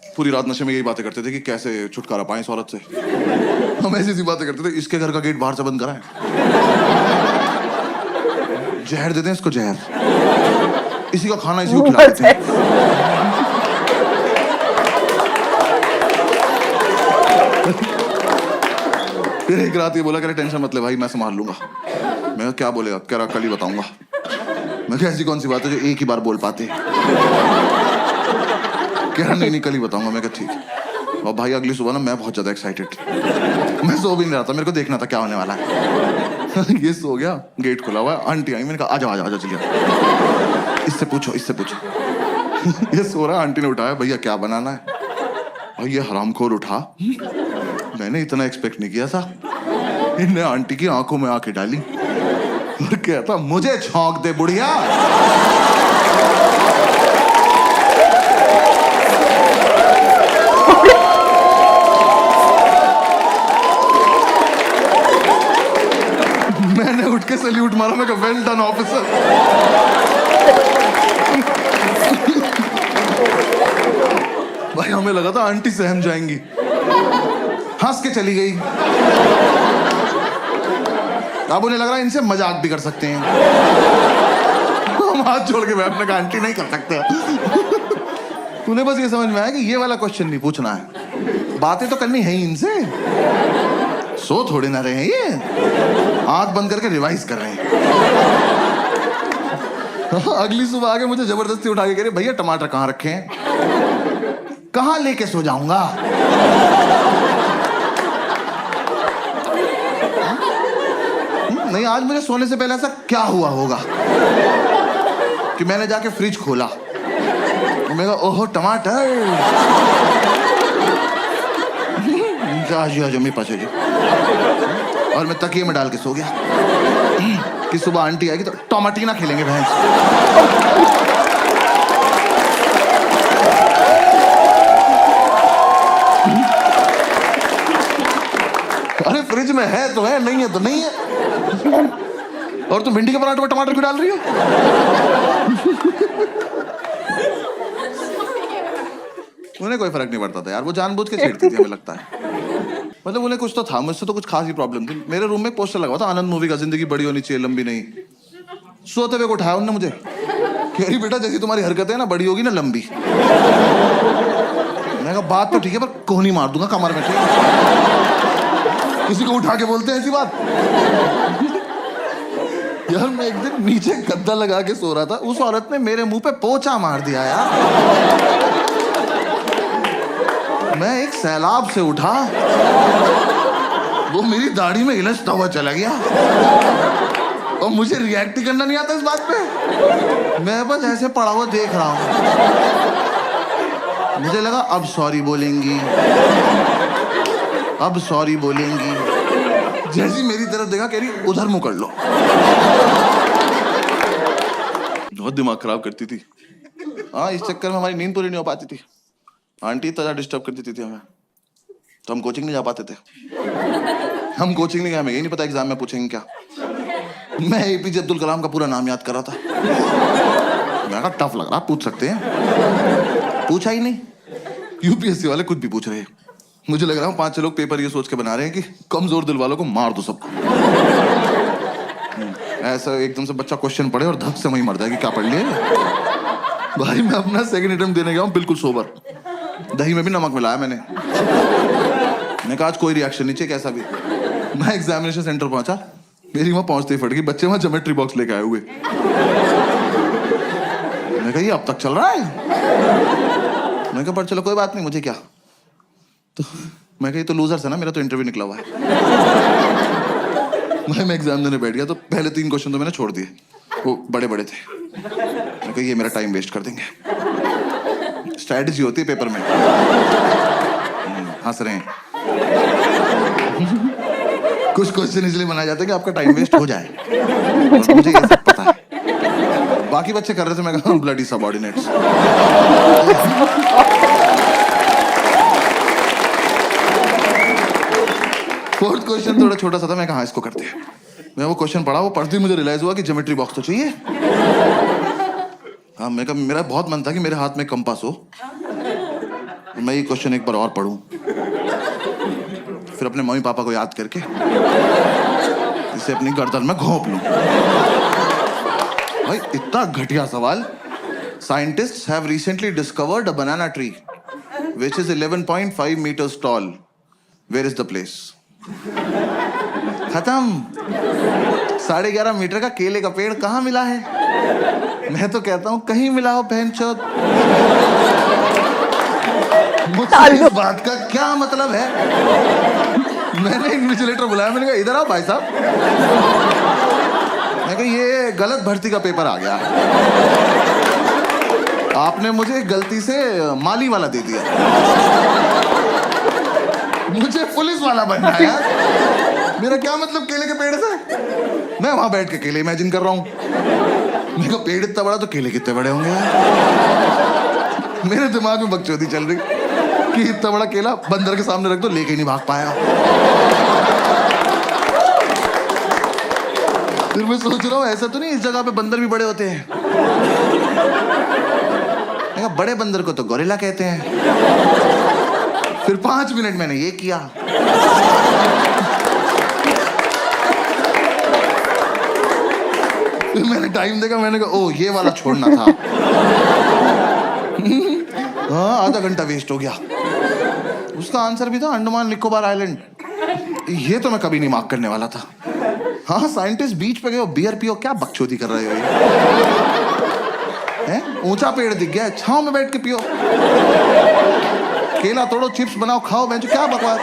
पूरी रात नशे में यही बातें करते थे कि कैसे छुटकारा पाएं इस औरत से। हम ऐसी ऐसी बातें करते थे, इसके घर का गेट बाहर से बंद कराएं, जहर देते हैं इसको जहर, इसी का खाना इसी को खिला देते हैं। फिर एक रात ये बोला, कह रहे टेंशन मत ले भाई मैं संभाल लूंगा। मैं कहा क्या बोलेगा? कह रहा कल ही बताऊंगा। मैं कहा ऐसी कौन सी बात है जो एक ही बार बोल पाते? कह रहा नहीं कल ही बताऊंगा। मैं कहा ठीक। और भाई अगली सुबह ना मैं बहुत ज्यादा एक्साइटेड, मैं सो भी नहीं रहा था, मेरे को देखना था क्या होने वाला है। ये सो गया, गेट खुला हुआ है, आंटी आई, मैंने कहा आजा आजा आजा चलिए, इससे पूछो इससे पूछो। ये सो रहा, आंटी ने उठाया, भैया क्या बनाना है? भाई ये हरामखोर उठा, मैंने इतना एक्सपेक्ट नहीं किया था। इन्हें आंटी की आंखों में आंखें डाली और कहता मुझे छौंक दे बुढ़िया। मैंने उठ के सैल्यूट मारा, मैं कहा वेल डन ऑफिसर। भाई हमें लगा था आंटी सहम जाएंगी, हंस के चली गई। अब उन्हें लग रहा है इनसे मजाक भी कर सकते हैं। हम हाथ जोड़ के बैठने का आंटी नहीं कर सकते। उन्हें बस ये समझ में आया कि ये वाला क्वेश्चन नहीं पूछना है, बातें तो करनी है ही इनसे। सो थोड़े ना रहे हैं, ये आंख बंद करके रिवाइज कर रहे हैं। अगली सुबह आके मुझे जबरदस्ती उठा के कह रहे भैया टमाटर कहाँ रखे हैं? कहाँ लेके सो जाऊंगा? नहीं आज मुझे सोने से पहले ऐसा क्या हुआ होगा कि मैंने जाके फ्रिज खोला और मैं कहा ओहो टमाटर। आज मेरे पास जी, और मैं तकिए में डाल के सो गया कि सुबह आंटी आएगी तो टमाटीना खेलेंगे भैंस। अरे फ्रिज में है तो है, नहीं है तो नहीं है। और तुम भिंडी के पराठे में टमाटर क्यों डाल रही हो? उन्हें कोई फर्क नहीं पड़ता था यार, वो जानबूझ के छेड़ती थी हमें लगता है। मतलब उन्हें कुछ तो था, मुझसे तो कुछ खास ही प्रॉब्लम थी। मेरे रूम में पोस्टर लगा था आनंद मूवी का, जिंदगी बड़ी होनी चाहिए लंबी नहीं। सोते हुए को उठाया उन्होंने मुझे, कह रही बेटा जैसी तुम्हारी हरकतें ना बड़ी होगी ना लंबी। मैंने कहा बात तो ठीक है पर कोहनी मार दूंगा कमर में। ठीक किसी को उठा के बोलते हैं ऐसी बात? यार मैं एक दिन नीचे गद्दा लगा के सो रहा था, उस औरत ने मेरे मुंह पे पोंछा मार दिया यार। मैं एक सैलाब से उठा, वो मेरी दाढ़ी में इलझता हुआ चला गया और मुझे रिएक्ट ही करना नहीं आता इस बात पे। मैं बस ऐसे पड़ा हुआ देख रहा हूं। मुझे लगा अब सॉरी बोलेंगी, अब सॉरी बोलेंगी। जैसी मेरी तरफ देखा कह रही उधर मुंह कर लो। बहुत दिमाग खराब करती थी। हाँ, इस चक्कर में हमारी नींद पूरी नहीं हो पाती थी। आंटी इतना डिस्टर्ब कर देती थी हमें, तो हम कोचिंग नहीं जा पाते थे। हम कोचिंग नहीं गए, हमें यही नहीं पता एग्जाम में पूछेंगे क्या। मैं एपीजे अब्दुल कलाम का पूरा नाम याद कर रहा था। मैं कहा टफ लग रहा, पूछ सकते हैं। पूछा ही नहीं। यूपीएससी वाले कुछ भी पूछ रहे हैं। मुझे लग रहा है 5-6 लोग पेपर ये सोच के बना रहे हैं कि कमजोर दिल वालों को मार दो सबको। ऐसा एकदम से बच्चा क्वेश्चन पढ़े और धक से वहीं मर जाए कि क्या पढ़ लिए। भाई मैं अपना सेकंड अटेम्प्ट देने गया हूँ बिल्कुल सोबर। दही में भी नमक मिलाया मैंने कहा आज कोई रिएक्शन नहीं चाहिए कैसा भी। मैं एग्जामिनेशन सेंटर पहुंचा, मेरी वहां पहुंचते ही फट गई। बच्चे वहां ज्योमेट्री बॉक्स लेके आए हुए। मैं कहा ये अब तक चल रहा है। मैं कहा पर चलो कोई बात नहीं, मुझे क्या। तो मैं कहा ये तो लूजर्स है ना, मेरा तो इंटरव्यू निकला हुआ है। मैं एग्जाम देने बैठ गया तो पहले 3 क्वेश्चन तो मैंने छोड़ दिए, वो बड़े बड़े थे। मैं कहा ये मेरा टाइम वेस्ट कर देंगे। स्ट्रैटेजी होती है पेपर में। हंस रहे हैं। कुछ क्वेश्चन इसलिए बनाए जाते हैं कि आपका टाइम वेस्ट हो जाए। मुझे ये सब पता है। बाकी बच्चे कर रहे थे, मैं कहा ब्लडी सबऑर्डिनेट्स। फोर्थ क्वेश्चन थोड़ा छोटा सा था, मैं कहा इसको करते हैं। मैं वो क्वेश्चन पढ़ा, वो पढ़ते ही मुझे रियलाइज हुआ कि ज्योमेट्री बॉक्स तो चाहिए। हाँ, मैं कहा मेरा बहुत मन था कि मेरे हाथ में कंपास हो, मैं ये क्वेश्चन एक बार और पढ़ूं। फिर अपने मम्मी पापा को याद करके इसे अपनी गर्दन में घोंप लूं। भाई इतना घटिया सवाल। Scientists have recently discovered a banana tree which is 11.5 meters tall. Where is the place? खत्म। 11.5 मीटर का केले का पेड़ कहाँ मिला है? मैं तो कहता हूँ कहीं मिला हो बहनचोद। मुझसे इस बात का क्या मतलब है? मैंने इन्विजिलेटर बुलाया, मैंने कहा इधर आओ भाई साहब। मैं कहा ये गलत भर्ती का पेपर आ गया, आपने मुझे गलती से माली वाला दे दिया। मुझे पुलिस वाला बनना है यार। मेरा क्या मतलब केले के पेड़ से? मैं वहां बैठ के केले इमेजिन कर रहा हूं। मेरे को पेड़ इतना बड़ा तो केले कितने बड़े होंगे यार। मेरे दिमाग में बकचोदी चल रही कि इतना बड़ा केला बंदर के सामने रख दो, लेके नहीं भाग पाया। फिर मैं सोच रहा हूँ ऐसा तो नहीं इस जगह पे बंदर भी बड़े होते हैं। बड़े बंदर को तो गोरिल्ला कहते हैं। फिर 5 मिनट मैंने ये किया। फिर मैंने टाइम देखा, मैंने कहा ओ ये वाला छोड़ना था। हाँ, आधा घंटा वेस्ट हो गया। उसका आंसर भी था अंडमान निकोबार आइलैंड। ये तो मैं कभी नहीं मार्क करने वाला था। हाँ, साइंटिस्ट बीच पे गए हो, बियर पियो, क्या बकचोदी कर रहे हो ये? ऊंचा पेड़ दिख गया, छांव में बैठ के पियो। केला तोड़ो, चिप्स बनाओ, खाओ। मैं क्या बकवास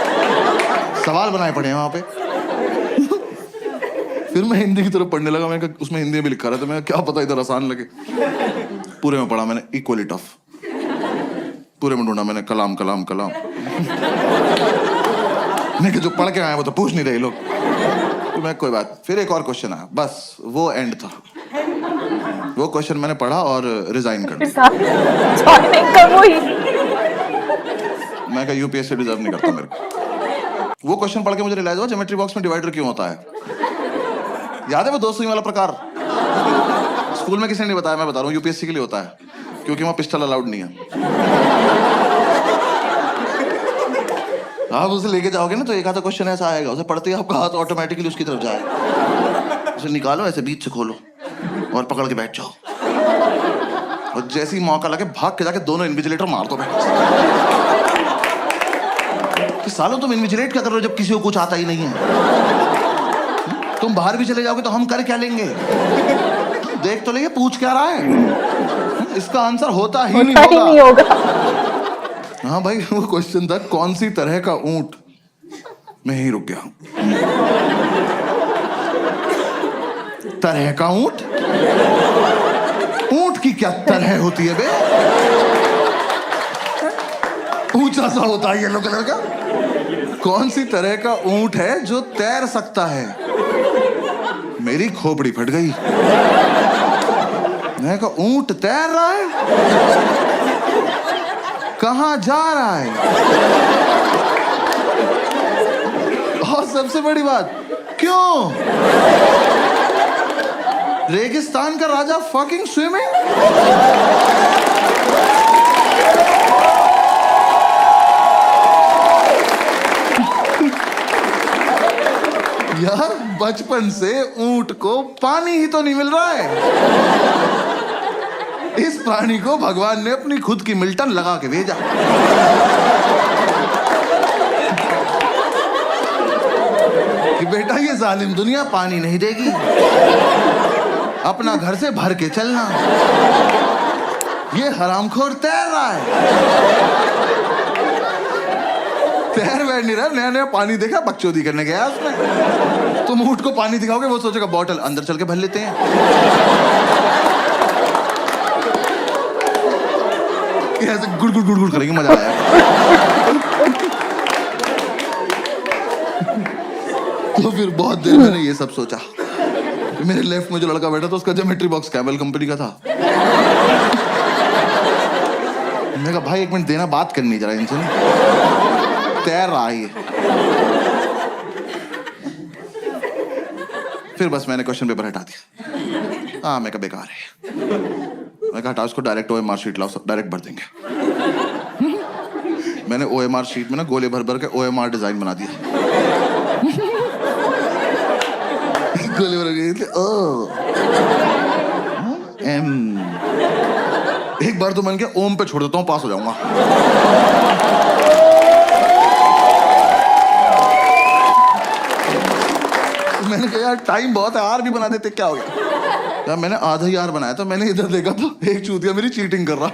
सवाल बनाए पड़े हैं वहां पे। फिर मैं हिंदी की तरफ पढ़ने लगा। मैंने कहा उसमें हिंदी में भी लिखा रहा था, मैं क्या पता इधर आसान लगे। पूरे में पढ़ा मैंने इक्वली टफ। पूरे में ढूंढा मैंने कलाम कलाम कलाम। मैं जो पढ़ के आया वो तो पूछ नहीं रहे लोग। तो मैं कोई बात। फिर एक और क्वेश्चन आया, बस वो एंड था। वो क्वेश्चन मैंने पढ़ा और रिजाइन कर दिया। मैं कहा यूपीएससी डिजर्व नहीं करता मेरे को। वो क्वेश्चन पढ़ के मुझे रियलाइज हुआ ज्योमेट्री बॉक्स में डिवाइडर क्यों होता है। याद है वो 2 सुई वाला प्रकार? स्कूल में किसी ने नहीं बताया, मैं बता रहा हूँ। यूपीएससी के लिए होता है क्योंकि वहां पिस्टल अलाउड नहीं है। आप उसे लेके जाओगे ना तो एक आधा क्वेश्चन ऐसा आएगा, उसे पढ़ते ही आपका हाथ ऑटोमेटिकली उसकी तरफ जाएगा। उसे निकालो, ऐसे बीच से खोलो और पकड़ के बैठ जाओ। और जैसे ही मौका लगे भाग के जाके दोनों इन्विजिलेटर मार दो। कि सालों तुम इन्विजिलेट क्या कर रहे हो जब किसी को कुछ आता ही नहीं है? तुम बाहर भी चले जाओगे तो हम कर क्या लेंगे? देख तो लेंगे पूछ क्या रहा है। इसका आंसर होता ही नहीं होगा। हाँ भाई, वो क्वेश्चन था कौन सी तरह का ऊंट। मैं ही रुक गया। तरह का ऊंट? ऊंट की क्या तरह होती है बे? ऊंचा सा होता है येलो कलर का। कौन सी तरह का ऊंट है जो तैर सकता है? मेरी खोपड़ी फट गई। मैं कहा ऊंट तैर रहा है? कहां जा रहा है? और सबसे बड़ी बात, क्यों? रेगिस्तान का राजा फकिंग स्विमिंग? यार बचपन से ऊंट को पानी ही तो नहीं मिल रहा है। इस प्राणी को भगवान ने अपनी खुद की मिल्टन लगा के भेजा। कि बेटा ये जालिम दुनिया पानी नहीं देगी, अपना घर से भर के चलना। ये हरामखोर तैर रहा है। तैर बैठ नहीं रहा, नया नया पानी देखा, बकचोदी करने गया उसमें। तुम ऊंट को पानी दिखाओगे, वो सोचेगा बॉटल अंदर चल के भर लेते हैं। ऐसे गुड़ गुड़ गुड़ गुड़ करेंगे, मजा आया। तो फिर बहुत देर मैंने ये सब सोचा। मेरे लेफ्ट में जो लड़का बैठा था उसका ज्योमेट्री बॉक्स कैमल कंपनी का था। मैंने कहा भाई एक मिनट देना, बात करनी जरा इनसे। तैर रहा है ये। फिर बस मैंने क्वेश्चन पेपर हटा दिया। हाँ मैं कहा बेकार है। मैं कहा हटा उसको, डायरेक्ट OMR शीट लाओ, डायरेक्ट भर देंगे। मैंने OMR शीट में ना गोले भर भर के OMR डिजाइन बना दिया। गोले भर के ओ M। एक बार तो मैंने कहा ओम पे छोड़ देता हूँ, पास हो जाऊंगा। मैंने कहा यार टाइम बहुत है, आर भी बना देते, क्या हो गया? यार मैंने आधा ही आर बनाया था। मैंने इधर देखा तो एक चूतिया मेरी चीटिंग कर रहा।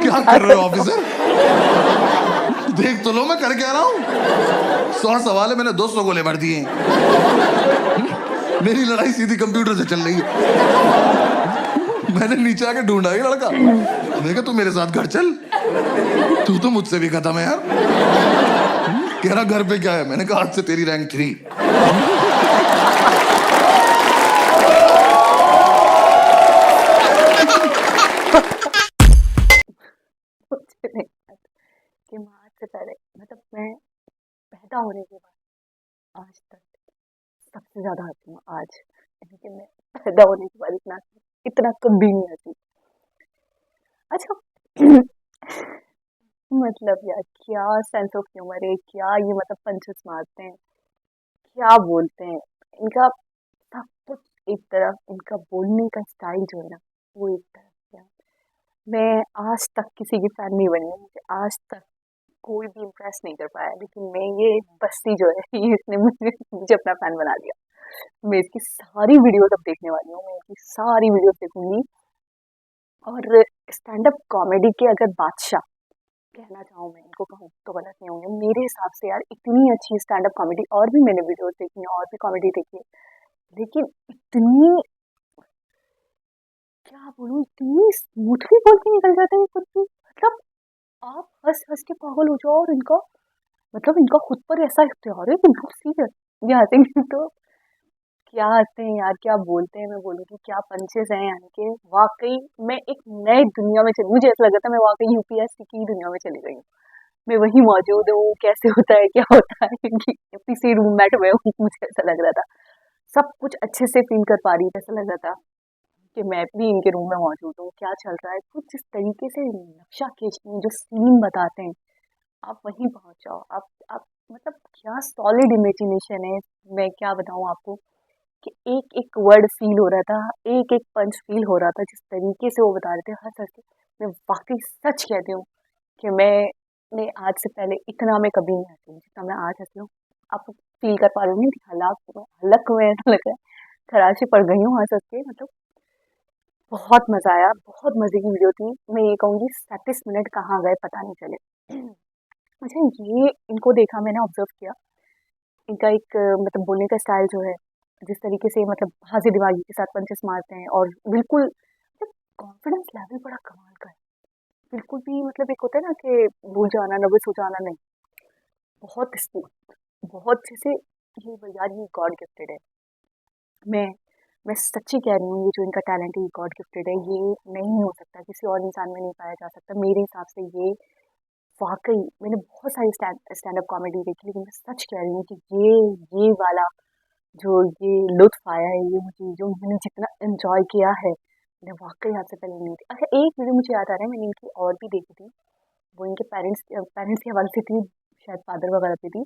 क्या कर रहे हो ऑफिसर? देख तो लो मैं कर क्या रहा हूँ। 100 सवाल है, मैंने 200 गोले भर दिए। मेरी लड़ाई सीधी कंप्यूटर से चल रही है। मैंने नीचे आके ढूंढा ये लड़का। देखा तू मेरे साथ घर चल, तू तो मुझसे भी खत्म है यार। कह रहा घर पे क्या है? मैंने कहा आज से तेरी रैंक 3। कि मैं आज से पहले, मतलब मैं पैदा होने के बाद आज तक सबसे ज्यादा हंसी हूँ आज। लेकिन मैं पैदा होने के बाद इतना कभी नहीं हंसी। अच्छा। मतलब यार क्या सेंस ऑफ ह्यूमर है, क्या ये मतलब पंचेस मारते हैं, क्या बोलते हैं इनका। सब कुछ एक तरफ, इनका बोलने का स्टाइल जो है ना वो एक तरफ। यार मैं आज तक किसी की फैन नहीं बनी हूँ, मुझे आज तक कोई भी इम्प्रेस नहीं कर पाया। लेकिन मैं ये बस्ती जो है ये इसने मुझे अपना फैन बना दिया। मैं इसकी सारी वीडियोस अब देखने वाली हूँ, मैं इसकी सारी वीडियोस देखूंगी। और स्टैंड अप कॉमेडी के अगर बादशाह कहना चाहूँ, मैं इनको कहूँ तो गलत नहीं होंगे मेरे हिसाब से। यार इतनी अच्छी स्टैंड अप कॉमेडी, और भी मैंने वीडियोस देखी हैं और भी कॉमेडी देखी है, लेकिन इतनी, क्या बोलूँ, इतनी स्मूथली बोल के निकल जाते हैं कुछ भी। मतलब आप हंस हंस के पागल हो जाओ, और इनका मतलब इनका खुद पर ऐसा इख्तियार है कि बिल्कुल सीरियस ये हंसेंगे तो क्या हंसते हैं यार, क्या बोलते हैं। मैं बोलूँगी क्या पंचेस हैं यानी कि वाकई मैं एक नए दुनिया में चली। मुझे ऐसा लगा था मैं वाकई UPSC की दुनिया में चली गई हूँ। मैं वहीं मौजूद हूँ, कैसे होता है क्या होता है कि किसी रूममेट में हूँ। मुझे ऐसा लग रहा था, सब कुछ अच्छे से फील कर पा रही थी। ऐसा लग रहा था कि मैं भी इनके रूम में मौजूद हूँ, क्या चल रहा है। कुछ जिस तरीके से नक्शा खींचते हैं, जो सीन बताते हैं, आप वहीं पहुंच जाओ। आप मतलब क्या सॉलिड इमेजिनेशन है। मैं क्या बताऊँ आपको कि एक एक वर्ड फील हो रहा था, एक एक पंच फील हो रहा था, जिस तरीके से वो बता रहे थे हंस हंस के। मैं वाकई सच कहती हूँ कि मैंने आज से पहले इतना मैं कभी नहीं हंसी हूँ जितना मैं आज हंसी हूँ। आप फील कर पा रहे होंगे कि हलक में ऐसा लग रहा है खराशी पड़ गई हूँ हंस हंस के। मतलब बहुत मजा आया, बहुत मजे की वीडियो थी। मैं ये कहूँगी 37 मिनट कहाँ गए पता नहीं चले। अच्छा, ये इनको देखा, मैंने ऑब्जर्व किया इनका एक मतलब बोलने का स्टाइल जो है, जिस तरीके से मतलब हाजिर दिमागी के साथ पंचेस मारते हैं, और बिल्कुल मतलब कॉन्फिडेंस लेवल बड़ा कमाल का है। बिल्कुल भी मतलब एक होता है ना कि भूल जाना, नर्वस हो जाना नहीं, बहुत स्मूथ, बहुत जैसे ये यार ये गॉड गिफ्टेड है। मैं मैं सच्ची कह रही हूँ, ये जो इनका टैलेंट है ये गॉड गिफ्टेड है, ये नहीं हो सकता, किसी और इंसान में नहीं पाया जा सकता मेरे हिसाब से। ये वाक़ई मैंने बहुत सारी स्टैंड अप कॉमेडी देखी, लेकिन मैं सच कह रही हूँ कि ये वाला जो ये लुत्फ़ आया है, ये मुझे जो मैंने जितना एन्जॉय किया है, मैं वाक़ई आज से पहले नहीं थी। अच्छा एक वीडियो मुझे याद आ रहा है, मैंने इनकी और भी देखी थी, वो इनके पेरेंट्स के हवाले से थी, शायद फादर वगैरह पे थी,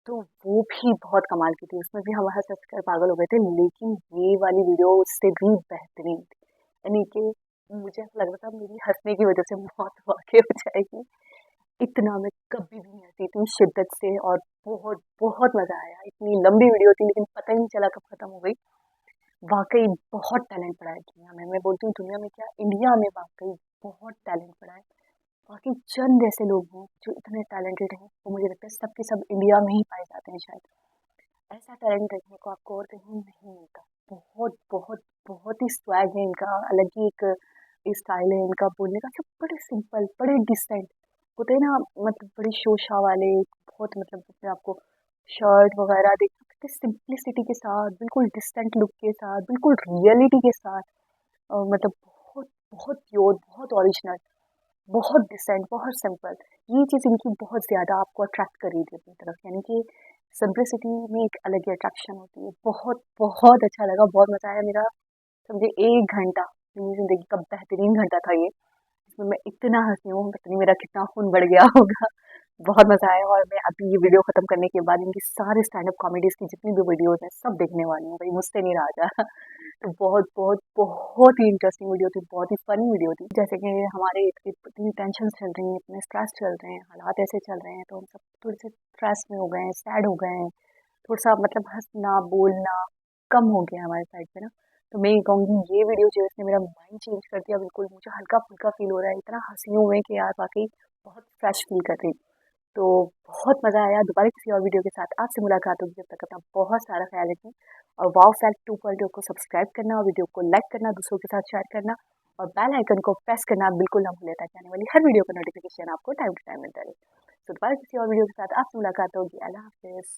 तो वो भी बहुत कमाल की थी, उसमें भी हम हँस-हँस कर पागल हो गए थे, लेकिन ये वाली वीडियो उससे भी बेहतरीन थी। यानी कि मुझे ऐसा लग रहा था मेरी हँसने की वज़ह से मौत वाक़ई हो जाएगी। इतना मैं कभी भी नहीं हँसी इतनी शिद्दत से, और बहुत, बहुत मज़ा आया। इतनी लंबी वीडियो थी लेकिन पता ही नहीं चला कब खत्म हो गई। वाक़ई बहुत टैलेंट पड़ा है दुनिया में। मैं बोलती हूँ दुनिया में क्या, इंडिया में वाक़ई बहुत टैलेंट पड़ा है। बाकी चंद ऐसे लोग हैं जो इतने टैलेंटेड हैं, वो मुझे लगता है सब के सब इंडिया में ही पाए जाते हैं शायद। ऐसा टैलेंट देखने को आपको और कहीं नहीं मिलता। बहुत, बहुत, बहुत ही स्वैग है इनका, अलग ही एक स्टाइल है इनका बोलने का, सब बड़े सिंपल, बड़े डिसेंट होते हैं ना, मतलब बड़े शोशा वाले, बहुत मतलब अपने आपको शर्ट वगैरह देख सकते सिंप्लिसिटी के साथ, बिल्कुल डिसेंट लुक के साथ, बिल्कुल रियलिटी के साथ, मतलब बहुत, बहुत प्योर, बहुत ओरिजिनल, बहुत डिसेंट, बहुत सिंपल। ये चीज़ इनकी बहुत ज़्यादा आपको अट्रैक्ट कर रही थी अपनी तरफ, यानी कि सिंप्लिसिटी में एक अलग ही अट्रैक्शन होती है। बहुत, बहुत अच्छा लगा, बहुत मज़ा आया मेरा। समझे 1 घंटा मेरी ज़िंदगी का बेहतरीन घंटा था ये। इसमें मैं इतना हँसी हूँ, पता नहीं मेरा कितना खून बढ़ गया होगा। बहुत मज़ा आया, और मैं अभी ये वीडियो ख़त्म करने के बाद इनकी सारे स्टैंड अप कॉमेडीज़ की जितनी भी वीडियोज़ हैं, सब देखने वाली हूँ। भई मुझसे नहीं रहा जा रहा। तो बहुत, बहुत, बहुत ही इंटरेस्टिंग वीडियो थी, बहुत ही फ़नी वीडियो थी। जैसे कि हमारे इतनी टेंशन्स चल रही हैं, इतने स्ट्रेस चल रहे हैं, हालात ऐसे चल रहे हैं, तो हम सब थोड़े से स्ट्रेस में हो गए हैं, सैड हो गए हैं। थोड़ा-सा मतलब हँसना, बोलना कम हो गया है हमारे साइड पे ना। तो मैं ये कहूँगी ये वीडियो जो है इसने मेरा माइंड चेंज कर दिया बिल्कुल, मुझे हल्का-फुल्का फ़ील हो रहा है, इतना हँसी हूँ मैं कि यार वाक़ई बहुत फ्रेश फ़ील कर रही हूँ। तो बहुत मज़ा आया, दोबारा किसी और वीडियो के साथ आपसे मुलाकात होगी, जब तक अपना बहुत सारा ख़्याल रखें, और वाओ फैक्ट 2.0 को सब्सक्राइब करना, और वीडियो को लाइक करना, दूसरों के साथ शेयर करना, और बेल आइकन को प्रेस करना बिल्कुल ना भूलें, ताकि आने वाली हर वीडियो का नोटिफ़िकेशन आपको टाइम टू टाइम मिलता रहे। तो दोबारा किसी और वीडियो के साथ आपसे मुलाकात होगी। अल्लाह हाफ़िज़।